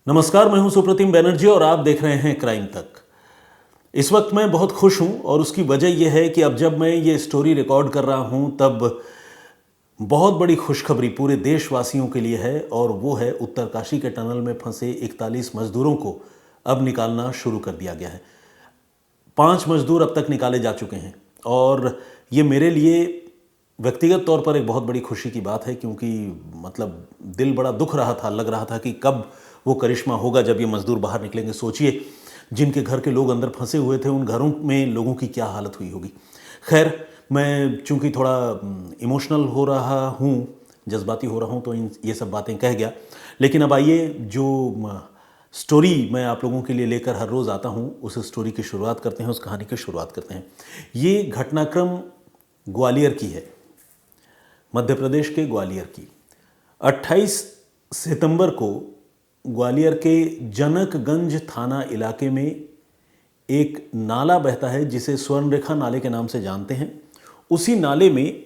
नमस्कार, मैं हूं सुप्रतिम बैनर्जी और आप देख रहे हैं क्राइम तक। इस वक्त मैं बहुत खुश हूं और उसकी वजह यह है कि अब जब मैं ये स्टोरी रिकॉर्ड कर रहा हूं तब बहुत बड़ी खुशखबरी पूरे देशवासियों के लिए है और वो है उत्तरकाशी के टनल में फंसे 41 मजदूरों को अब निकालना शुरू कर दिया गया है। 5 मजदूर अब तक निकाले जा चुके हैं और ये मेरे लिए व्यक्तिगत तौर पर एक बहुत बड़ी खुशी की बात है, क्योंकि मतलब दिल बड़ा दुख रहा था, लग रहा था कि कब वो करिश्मा होगा जब ये मजदूर बाहर निकलेंगे। सोचिए, जिनके घर के लोग अंदर फंसे हुए थे उन घरों में लोगों की क्या हालत हुई होगी। खैर, मैं चूंकि थोड़ा इमोशनल हो रहा हूँ, जज्बाती हो रहा हूँ, तो ये सब बातें कह गया। लेकिन अब आइए, जो स्टोरी मैं आप लोगों के लिए लेकर हर रोज़ आता हूँ उस स्टोरी की शुरुआत करते हैं, उस कहानी की शुरुआत करते हैं। ये घटनाक्रम ग्वालियर की है, मध्य प्रदेश के ग्वालियर की। 28 सितंबर को ग्वालियर के जनकगंज थाना इलाके में एक नाला बहता है जिसे स्वर्णरेखा नाले के नाम से जानते हैं। उसी नाले में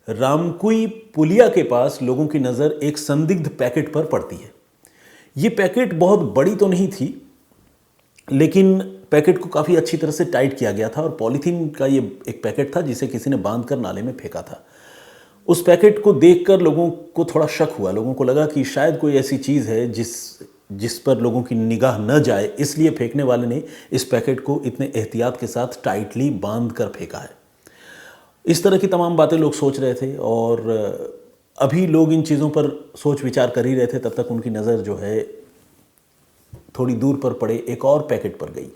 रामकुई पुलिया के पास लोगों की नज़र एक संदिग्ध पैकेट पर पड़ती है। ये पैकेट बहुत बड़ी तो नहीं थी, लेकिन पैकेट को काफ़ी अच्छी तरह से टाइट किया गया था और पॉलीथीन का ये एक पैकेट था जिसे किसी ने बांधकर नाले में फेंका था। उस पैकेट को देखकर लोगों को थोड़ा शक हुआ। लोगों को लगा कि शायद कोई ऐसी चीज़ है जिस पर लोगों की निगाह न जाए, इसलिए फेंकने वाले ने इस पैकेट को इतने एहतियात के साथ टाइटली बांध कर फेंका है। इस तरह की तमाम बातें लोग सोच रहे थे और अभी लोग इन चीज़ों पर सोच विचार कर ही रहे थे, तब तक उनकी नज़र जो है थोड़ी दूर पर पड़े एक और पैकेट पर गई।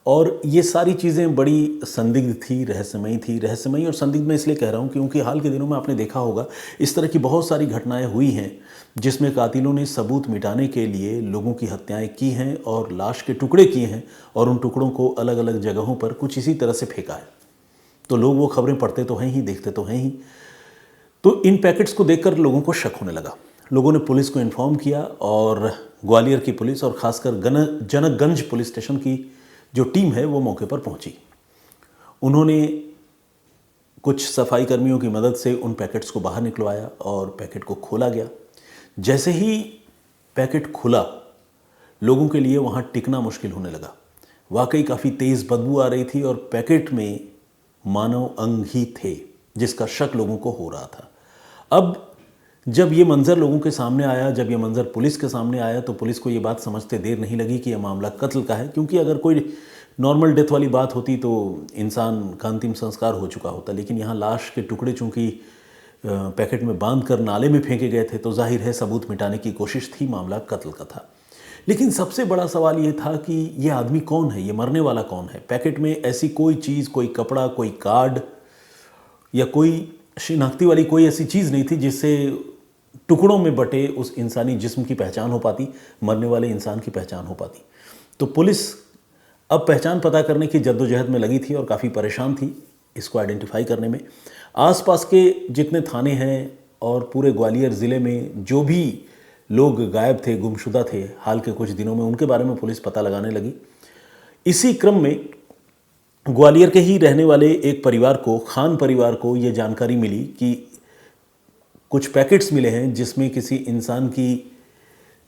और ये सारी चीज़ें बड़ी संदिग्ध थी, रहस्यमयी थी। रहस्यमयी और संदिग्ध मैं इसलिए कह रहा हूँ क्योंकि हाल के दिनों में आपने देखा होगा इस तरह की बहुत सारी घटनाएं हुई हैं जिसमें कातिलों ने सबूत मिटाने के लिए लोगों की हत्याएं की हैं और लाश के टुकड़े किए हैं और उन टुकड़ों को अलग अलग जगहों पर कुछ इसी तरह से फेंका है। तो लोग वो खबरें पढ़ते तो हैं ही, देखते तो हैं ही। तो इन पैकेट्स को देखकर लोगों को शक होने लगा। लोगों ने पुलिस को इन्फॉर्म किया और ग्वालियर की पुलिस और ख़ासकर जनकगंज पुलिस स्टेशन की जो टीम है वो मौके पर पहुंची। उन्होंने कुछ सफाई कर्मियों की मदद से उन पैकेट्स को बाहर निकलवाया और पैकेट को खोला गया। जैसे ही पैकेट खुला, लोगों के लिए वहाँ टिकना मुश्किल होने लगा। वाकई काफ़ी तेज़ बदबू आ रही थी और पैकेट में मानव अंग ही थे जिसका शक लोगों को हो रहा था। अब जब ये मंज़र लोगों के सामने आया, जब ये मंज़र पुलिस के सामने आया, तो पुलिस को ये बात समझते देर नहीं लगी कि यह मामला कत्ल का है, क्योंकि अगर कोई नॉर्मल डेथ वाली बात होती तो इंसान का अंतिम संस्कार हो चुका होता। लेकिन यहाँ लाश के टुकड़े चूँकि पैकेट में बांध कर नाले में फेंके गए थे, तो जाहिर है सबूत मिटाने की कोशिश थी, मामला कत्ल का था। लेकिन सबसे बड़ा सवाल ये था कि ये आदमी कौन है, ये मरने वाला कौन है। पैकेट में ऐसी कोई चीज़, कोई कपड़ा, कोई कार्ड या कोई शिनाख्ती वाली कोई ऐसी चीज़ नहीं थी जिससे टुकड़ों में बटे उस इंसानी जिस्म की पहचान हो पाती, मरने वाले इंसान की पहचान हो पाती। तो पुलिस अब पहचान पता करने की जद्दोजहद में लगी थी और काफ़ी परेशान थी इसको आइडेंटिफाई करने में। आसपास के जितने थाने हैं और पूरे ग्वालियर ज़िले में जो भी लोग गायब थे, गुमशुदा थे हाल के कुछ दिनों में, उनके बारे में पुलिस पता लगाने लगी। इसी क्रम में ग्वालियर के ही रहने वाले एक परिवार को, खान परिवार को, ये जानकारी मिली कि कुछ पैकेट्स मिले हैं जिसमें किसी इंसान की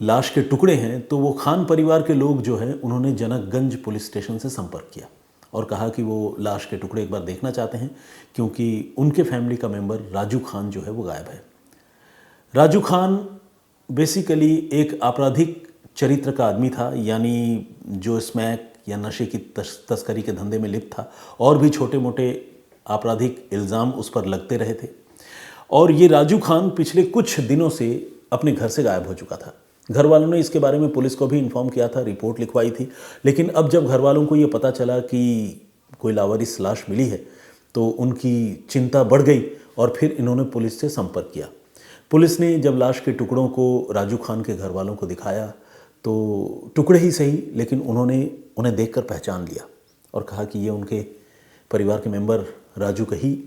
लाश के टुकड़े हैं। तो वो खान परिवार के लोग जो हैं उन्होंने जनकगंज पुलिस स्टेशन से संपर्क किया और कहा कि वो लाश के टुकड़े एक बार देखना चाहते हैं, क्योंकि उनके फैमिली का मेंबर राजू खान जो है वो गायब है। राजू खान बेसिकली एक आपराधिक चरित्र का आदमी था, यानी जो स्मैक या नशे की तस्करी के धंधे में लिप्त था और भी छोटे मोटे आपराधिक इल्ज़ाम उस पर लगते रहे थे। और ये राजू खान पिछले कुछ दिनों से अपने घर से गायब हो चुका था। घर वालों ने इसके बारे में पुलिस को भी इन्फॉर्म किया था, रिपोर्ट लिखवाई थी। लेकिन अब जब घर वालों को ये पता चला कि कोई लावारिस लाश मिली है तो उनकी चिंता बढ़ गई और फिर इन्होंने पुलिस से संपर्क किया। पुलिस ने जब लाश के टुकड़ों को राजू खान के घर वालों को दिखाया तो टुकड़े ही सही, लेकिन उन्होंने उन्हें देखकर पहचान लिया और कहा कि ये उनके परिवार के मेंबर राजू के ही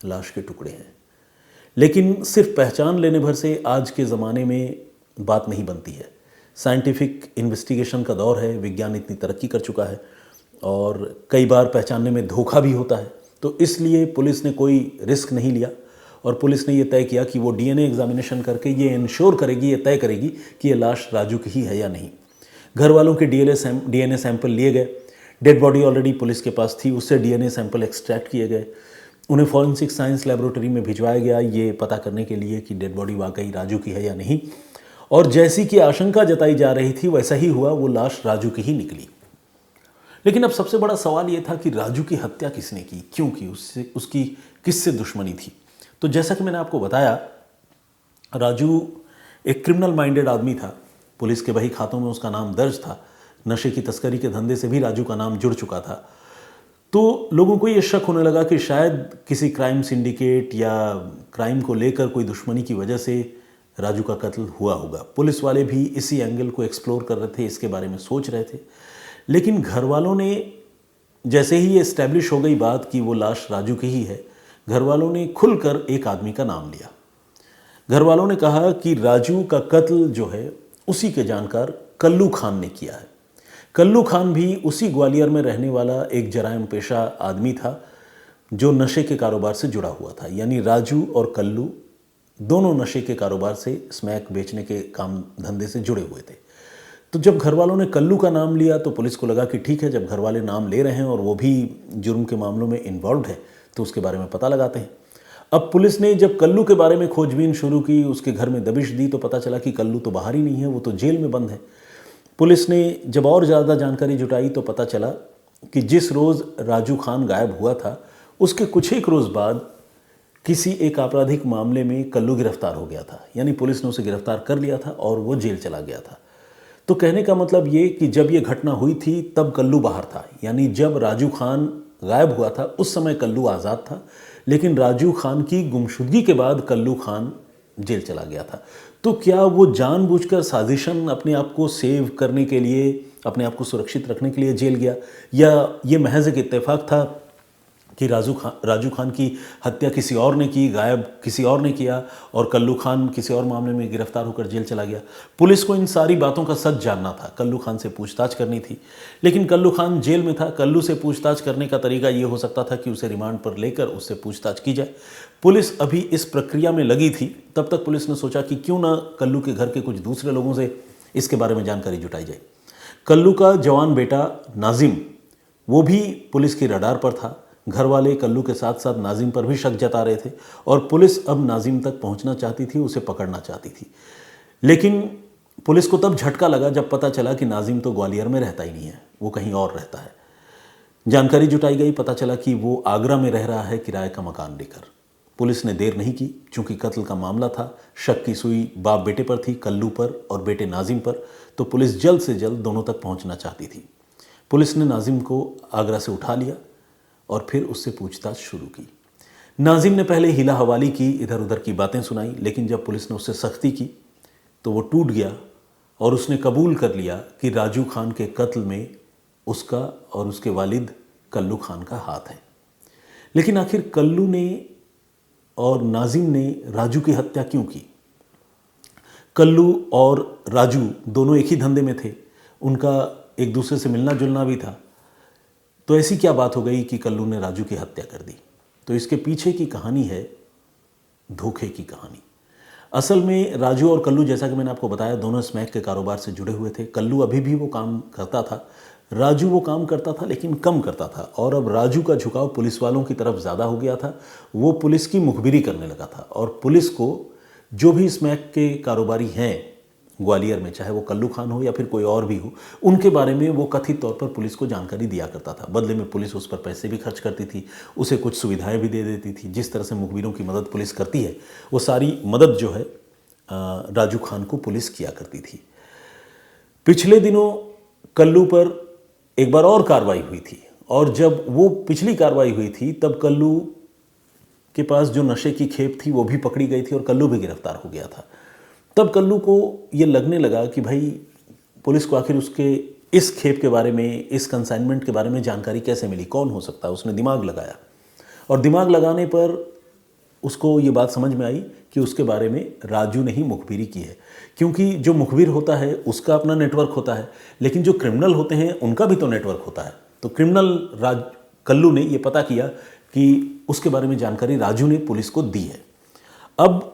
लाश के टुकड़े हैं। लेकिन सिर्फ पहचान लेने भर से आज के ज़माने में बात नहीं बनती है। साइंटिफिक इन्वेस्टिगेशन का दौर है, विज्ञान इतनी तरक्की कर चुका है और कई बार पहचानने में धोखा भी होता है। तो इसलिए पुलिस ने कोई रिस्क नहीं लिया और पुलिस ने ये तय किया कि वो डीएनए एग्जामिनेशन करके ये इंश्योर करेगी, ये तय करेगी कि ये लाश राजू की ही है या नहीं। घर वालों के डीएनए सैंपल लिए गए। डेड बॉडी ऑलरेडी पुलिस के पास थी, उससे डीएनए सैंपल एक्सट्रैक्ट किए गए। उन्हें फॉरेंसिक साइंस लेबोरेटरी में भिजवाया गया ये पता करने के लिए कि डेड बॉडी वाकई राजू की है या नहीं। और जैसी कि आशंका जताई जा रही थी वैसा ही हुआ, वो लाश राजू की ही निकली। लेकिन अब सबसे बड़ा सवाल ये था कि राजू की हत्या किसने की, क्यों की, उसकी किससे दुश्मनी थी। तो जैसा कि मैंने आपको बताया, राजू एक क्रिमिनल माइंडेड आदमी था। पुलिस के बही खातों में उसका नाम दर्ज था। नशे की तस्करी के धंधे से भी राजू का नाम जुड़ चुका था। तो लोगों को ये शक होने लगा कि शायद किसी क्राइम सिंडिकेट या क्राइम को लेकर कोई दुश्मनी की वजह से राजू का कत्ल हुआ होगा। पुलिस वाले भी इसी एंगल को एक्सप्लोर कर रहे थे, इसके बारे में सोच रहे थे। लेकिन घर वालों ने, जैसे ही ये इस्टेब्लिश हो गई बात कि वो लाश राजू की ही है, घर वालों ने खुलकर एक आदमी का नाम लिया। घर वालों ने कहा कि राजू का कत्ल जो है उसी के जानकार कल्लू खान ने किया है। कल्लू खान भी उसी ग्वालियर में रहने वाला एक जराइम पेशा आदमी था जो नशे के कारोबार से जुड़ा हुआ था। यानी राजू और कल्लू दोनों नशे के कारोबार से, स्मैक बेचने के काम धंधे से जुड़े हुए थे। तो जब घर वालों ने कल्लू का नाम लिया तो पुलिस को लगा कि ठीक है, जब घर वाले नाम ले रहे हैं और वो भी जुर्म के मामलों में इन्वॉल्व है तो उसके बारे में पता लगाते हैं। अब पुलिस ने जब कल्लू के बारे में खोजबीन शुरू की, उसके घर में दबिश दी, तो पता चला कि कल्लू तो बाहर ही नहीं है, वो तो जेल में बंद है। पुलिस ने जब और ज़्यादा जानकारी जुटाई तो पता चला कि जिस रोज़ राजू खान गायब हुआ था उसके कुछ एक रोज़ बाद किसी एक आपराधिक मामले में कल्लू गिरफ्तार हो गया था। यानी पुलिस ने उसे गिरफ्तार कर लिया था और वो जेल चला गया था। तो कहने का मतलब ये कि जब ये घटना हुई थी तब कल्लू बाहर था। यानी जब राजू खान गायब हुआ था उस समय कल्लू आज़ाद था, लेकिन राजू खान की गुमशुदगी के बाद कल्लू खान जेल चला गया था। तो क्या वो जानबूझकर साजिशन अपने आप को सेव करने के लिए, अपने आप को सुरक्षित रखने के लिए जेल गया, या ये महज एक इत्तेफाक था कि राजू खान की हत्या किसी और ने की, गायब किसी और ने किया और कल्लू खान किसी और मामले में गिरफ्तार होकर जेल चला गया? पुलिस को इन सारी बातों का सच जानना था, कल्लू खान से पूछताछ करनी थी। लेकिन कल्लू खान जेल में था। कल्लू से पूछताछ करने का तरीका ये हो सकता था कि उसे रिमांड पर लेकर उससे पूछताछ की जाए। पुलिस अभी इस प्रक्रिया में लगी थी। तब तक पुलिस ने सोचा कि क्यों ना कल्लू के घर के कुछ दूसरे लोगों से इसके बारे में जानकारी जुटाई जाए। कल्लू का जवान बेटा नाजिम, वो भी पुलिस की रडार पर था। घर वाले कल्लू के साथ साथ नाजिम पर भी शक जता रहे थे और पुलिस अब नाजिम तक पहुंचना चाहती थी, उसे पकड़ना चाहती थी। लेकिन पुलिस को तब झटका लगा जब पता चला कि नाजिम तो ग्वालियर में रहता ही नहीं है, वो कहीं और रहता है। जानकारी जुटाई गई, पता चला कि वो आगरा में रह रहा है किराए का मकान लेकर। पुलिस ने देर नहीं की, चूंकि कत्ल का मामला था, शक की सुई बाप बेटे पर थी, कल्लू पर और बेटे नाजिम पर, तो पुलिस जल्द से जल्द दोनों तक पहुंचना चाहती थी। पुलिस ने नाजिम को आगरा से उठा लिया और फिर उससे पूछताछ शुरू की। नाजिम ने पहले हिला हवाली की, इधर उधर की बातें सुनाई, लेकिन जब पुलिस ने उससे सख्ती की तो वो टूट गया और उसने कबूल कर लिया कि राजू खान के कत्ल में उसका और उसके वालिद कल्लू खान का हाथ है। लेकिन आखिर कल्लू ने और नाजिम ने राजू की हत्या क्यों की? कल्लू और राजू दोनों एक ही धंधे में थे, उनका एक दूसरे से मिलना जुलना भी था। तो ऐसी क्या बात हो गई कि कल्लू ने राजू की हत्या कर दी? तो इसके पीछे की कहानी है धोखे की कहानी। असल में राजू और कल्लू, जैसा कि मैंने आपको बताया, दोनों स्मैक के कारोबार से जुड़े हुए थे। कल्लू अभी भी वो काम करता था, राजू वो काम करता था लेकिन कम करता था। और अब राजू का झुकाव पुलिस वालों की तरफ ज़्यादा हो गया था। वो पुलिस की मुखबिरी करने लगा था और पुलिस को जो भी स्मैक के कारोबारी हैं ग्वालियर में, चाहे वो कल्लू खान हो या फिर कोई और भी हो, उनके बारे में वो कथित तौर पर पुलिस को जानकारी दिया करता था। बदले में पुलिस उस पर पैसे भी खर्च करती थी, उसे कुछ सुविधाएं भी दे देती थी। जिस तरह से मुखबिरों की मदद पुलिस करती है, वो सारी मदद जो है राजू खान को पुलिस किया करती थी। पिछले दिनों कल्लू पर एक बार और कार्रवाई हुई थी और जब वो पिछली कार्रवाई हुई थी तब कल्लू के पास जो नशे की खेप थी वो भी पकड़ी गई थी और कल्लू भी गिरफ्तार हो गया था। तब कल्लू को ये लगने लगा कि भाई पुलिस को आखिर उसके इस खेप के बारे में, इस कंसाइनमेंट के बारे में जानकारी कैसे मिली, कौन हो सकता है। उसने दिमाग लगाया और दिमाग लगाने पर उसको ये बात समझ में आई कि उसके बारे में राजू ने ही मुखबिरी की है। क्योंकि जो मुखबिर होता है उसका अपना नेटवर्क होता है, लेकिन जो क्रिमिनल होते हैं उनका भी तो नेटवर्क होता है। तो क्रिमिनल कल्लू ने ये पता किया कि उसके बारे में जानकारी राजू ने पुलिस को दी है। अब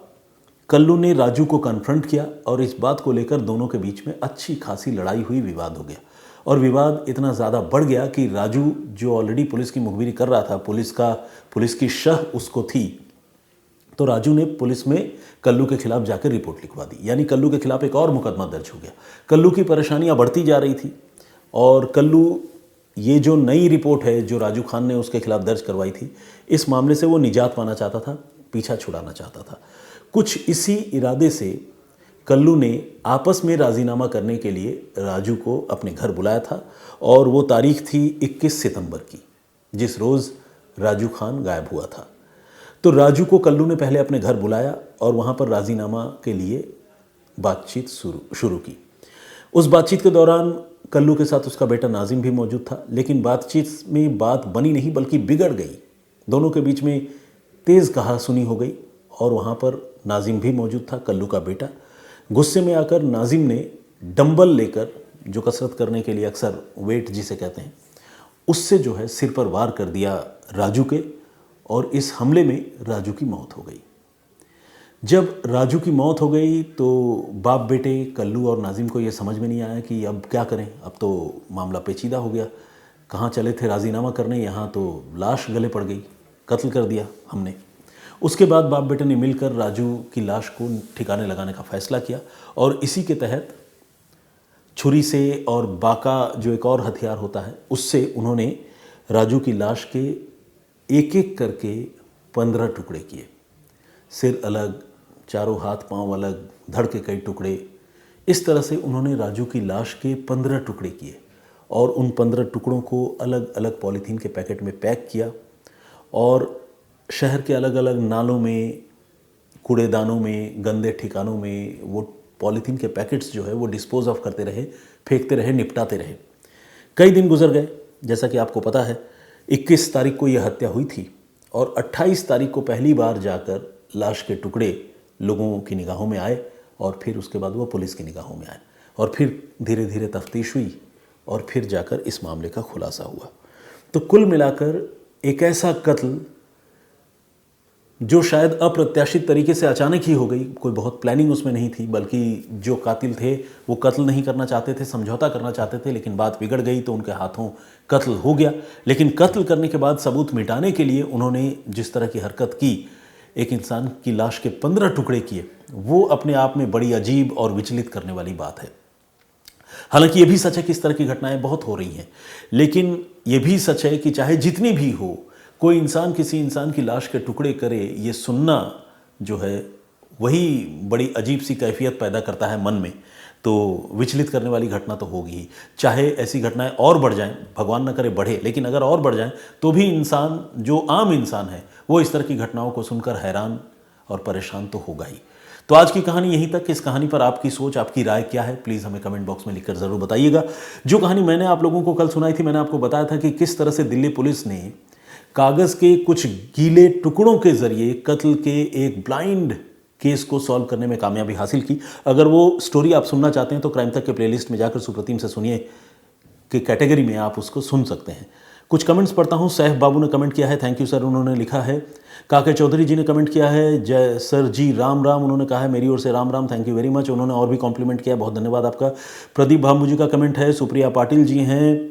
कल्लू ने राजू को कन्फ्रंट किया और इस बात को लेकर दोनों के बीच में अच्छी खासी लड़ाई हुई, विवाद हो गया। और विवाद इतना ज़्यादा बढ़ गया कि राजू, जो ऑलरेडी पुलिस की मुखबिरी कर रहा था, पुलिस की शह उसको थी, तो राजू ने पुलिस में कल्लू के खिलाफ जाकर रिपोर्ट लिखवा दी। यानी कल्लू के खिलाफ एक और मुकदमा दर्ज हो गया। कल्लू की परेशानियां बढ़ती जा रही थी और कल्लू, ये जो नई रिपोर्ट है जो राजू खान ने उसके खिलाफ दर्ज करवाई थी, इस मामले से वो निजात पाना चाहता था, पीछा छुड़ाना चाहता था। कुछ इसी इरादे से कल्लू ने आपस में राजीनामा करने के लिए राजू को अपने घर बुलाया था और वो तारीख थी 21 सितंबर की, जिस रोज़ राजू खान गायब हुआ था। तो राजू को कल्लू ने पहले अपने घर बुलाया और वहाँ पर राजीनामा के लिए बातचीत शुरू की। उस बातचीत के दौरान कल्लू के साथ उसका बेटा नाजिम भी मौजूद था, लेकिन बातचीत में बात बनी नहीं बल्कि बिगड़ गई। दोनों के बीच में तेज़ कहासुनी हो गई और वहाँ पर नाजिम भी मौजूद था, कल्लू का बेटा। गुस्से में आकर नाजिम ने डंबल लेकर, जो कसरत करने के लिए अक्सर वेट जिसे कहते हैं, उससे जो है सिर पर वार कर दिया राजू के, और इस हमले में राजू की मौत हो गई। जब राजू की मौत हो गई तो बाप बेटे कल्लू और नाजिम को ये समझ में नहीं आया कि अब क्या करें। अब तो मामला पेचीदा हो गया। कहाँ चले थे राजीनामा करने, यहाँ तो लाश गले पड़ गई, कत्ल कर दिया हमने। उसके बाद बाप बेटे ने मिलकर राजू की लाश को ठिकाने लगाने का फैसला किया और इसी के तहत छुरी से और बाका, जो एक और हथियार होता है, उससे उन्होंने राजू की लाश के एक एक करके 15 टुकड़े किए। सिर अलग, चारों हाथ पांव अलग, धड़ के कई टुकड़े। इस तरह से उन्होंने राजू की लाश के 15 टुकड़े किए और उन 15 टुकड़ों को अलग अलग पॉलीथीन के पैकेट में पैक किया और शहर के अलग अलग नालों में, कूड़ेदानों में, गंदे ठिकानों में वो पॉलीथीन के पैकेट्स जो है वो डिस्पोज ऑफ करते रहे, फेंकते रहे, निपटाते रहे। कई दिन गुजर गए। जैसा कि आपको पता है 21 तारीख को यह हत्या हुई थी और 28 तारीख को पहली बार जाकर लाश के टुकड़े लोगों की निगाहों में आए और फिर उसके बाद वो पुलिस की निगाहों में आए और फिर धीरे धीरे तफ्तीश हुई और फिर जाकर इस मामले का खुलासा हुआ। तो कुल मिलाकर एक ऐसा कत्ल जो शायद अप्रत्याशित तरीके से अचानक ही हो गई, कोई बहुत प्लानिंग उसमें नहीं थी, बल्कि जो कातिल थे वो कत्ल नहीं करना चाहते थे, समझौता करना चाहते थे, लेकिन बात बिगड़ गई तो उनके हाथों कत्ल हो गया। लेकिन कत्ल करने के बाद सबूत मिटाने के लिए उन्होंने जिस तरह की हरकत की, एक इंसान की लाश के 15 टुकड़े किए, वो अपने आप में बड़ी अजीब और विचलित करने वाली बात है। हालांकि ये भी सच है कि इस तरह की घटनाएं बहुत हो रही हैं, लेकिन ये भी सच है कि चाहे जितनी भी हो, कोई इंसान किसी इंसान की लाश के टुकड़े करे, ये सुनना जो है वही बड़ी अजीब सी कैफियत पैदा करता है मन में। तो विचलित करने वाली घटना तो होगी ही। चाहे ऐसी घटनाएं और बढ़ जाएं, भगवान न करे बढ़े, लेकिन अगर और बढ़ जाएं तो भी इंसान, जो आम इंसान है, वो इस तरह की घटनाओं को सुनकर हैरान और परेशान तो होगा ही। तो आज की कहानी यहीं तक। इस कहानी पर आपकी सोच, आपकी राय क्या है, प्लीज़ हमें कमेंट बॉक्स में लिखकर ज़रूर बताइएगा। जो कहानी मैंने आप लोगों को कल सुनाई थी, मैंने आपको बताया था कि किस तरह से दिल्ली पुलिस ने कागज़ के कुछ गीले टुकड़ों के ज़रिए कत्ल के एक ब्लाइंड केस को सॉल्व करने में कामयाबी हासिल की। अगर वो स्टोरी आप सुनना चाहते हैं तो क्राइम तक के प्लेलिस्ट में जाकर सुप्रतिम से सुनिए कि कैटेगरी में आप उसको सुन सकते हैं। कुछ कमेंट्स पढ़ता हूँ। सैफ बाबू ने कमेंट किया है, थैंक यू सर। उन्होंने लिखा है। काके चौधरी जी ने कमेंट किया है, जय सर जी, राम राम। उन्होंने कहा है मेरी ओर से Ram Ram, thank you very much. उन्होंने और भी कॉम्प्लीमेंट किया, बहुत धन्यवाद आपका। प्रदीप भामू जी का कमेंट है। सुप्रिया पाटिल जी हैं।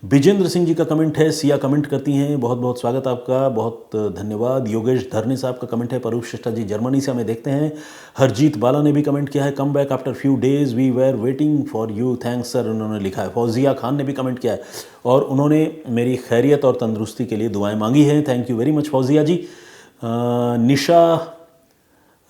विजेंद्र सिंह जी का कमेंट है। सिया कमेंट करती हैं, बहुत बहुत स्वागत आपका, बहुत धन्यवाद। योगेश धरने साहब का कमेंट है। परूप श्रेष्ठा जी जर्मनी से हमें देखते हैं। हरजीत बाला ने भी कमेंट किया है, come back after few days, we were waiting for you, thanks sir, उन्होंने लिखा है। फौजिया खान ने भी कमेंट किया है और उन्होंने मेरी खैरियत और तंदुरुस्ती के लिए दुआएं मांगी हैं। Thank you very much Fauzia ji. Nisha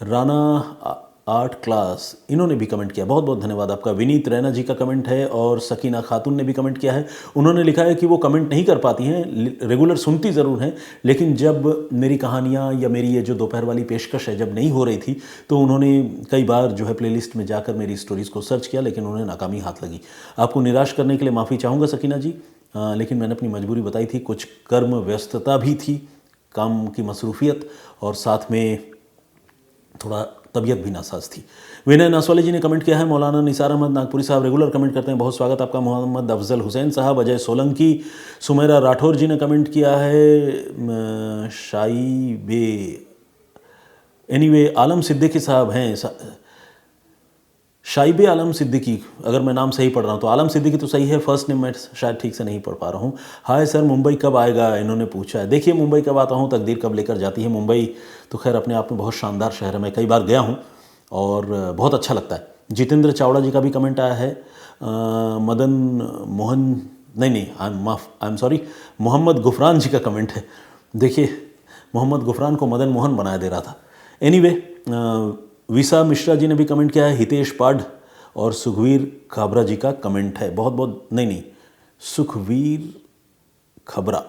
Rana art class, इन्होंने भी कमेंट किया, बहुत बहुत धन्यवाद आपका। विनीत रैना जी का कमेंट है और सकीना खातून ने भी कमेंट किया है। उन्होंने लिखा है कि वो कमेंट नहीं कर पाती हैं, रेगुलर सुनती ज़रूर हैं, लेकिन जब मेरी कहानियाँ या मेरी ये जो दोपहर वाली पेशकश है जब नहीं हो रही थी तो उन्होंने कई बार जो है प्लेलिस्ट में जाकर मेरी स्टोरीज़ को सर्च किया, लेकिन उन्हें नाकामी हाथ लगी। आपको निराश करने के लिए माफ़ी चाहूँगा सकीना जी, लेकिन मैंने अपनी मजबूरी बताई थी। कुछ कर्म व्यस्तता भी थी, काम की मसरूफियत, और साथ में थोड़ा तबीयत भी नासाज थी। विनय नासवाले जी ने कमेंट किया है। मौलाना निसार अहमद नागपुरी साहब रेगुलर कमेंट करते हैं, बहुत स्वागत आपका। मोहम्मद अफजल हुसैन साहब, अजय सोलंकी, सुमेरा राठौर जी ने कमेंट किया है। शाई बे एनीवे आलम सिद्दीकी साहब हैं, शाइबे आलम सिद्दीकी, अगर मैं नाम सही पढ़ रहा हूँ तो आलम सिद्दीकी तो सही है, फर्स्ट नेम मैं शायद ठीक से नहीं पढ़ पा रहा हूँ। हाय सर, मुंबई कब आएगा, इन्होंने पूछा है। देखिए मुंबई कब आता हूँ, तकदीर कब लेकर जाती है। मुंबई तो खैर अपने आप में बहुत शानदार शहर है, मैं कई बार गया हूँ और बहुत अच्छा लगता है। जितेंद्र चावड़ा जी का भी कमेंट आया है। मदन मोहन, नहीं, I am sorry, Mohammad Gufran ji का कमेंट है। देखिए मोहम्मद गुफरान को मदन मोहन बनाया दे रहा था। एनीवे विसा मिश्रा जी ने भी कमेंट किया है। हितेश पाढ़ और सुखवीर खाबरा जी का कमेंट है। बहुत बहुत नहीं, सुखवीर खबरा।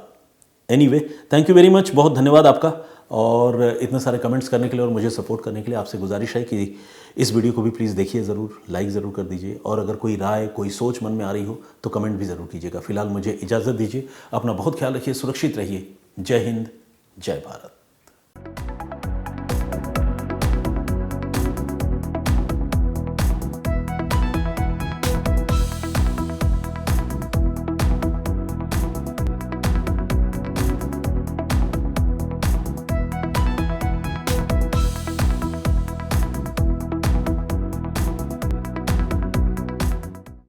Anyway thank you very much, बहुत धन्यवाद आपका। और इतने सारे कमेंट्स करने के लिए और मुझे सपोर्ट करने के लिए आपसे गुजारिश है कि इस वीडियो को भी प्लीज़ देखिए ज़रूर, लाइक ज़रूर कर दीजिए। और अगर कोई राय, कोई सोच मन में आ रही हो तो कमेंट भी ज़रूर कीजिएगा। फिलहाल मुझे इजाज़त दीजिए, अपना बहुत ख्याल रखिए, सुरक्षित रहिए। जय हिंद, जय भारत।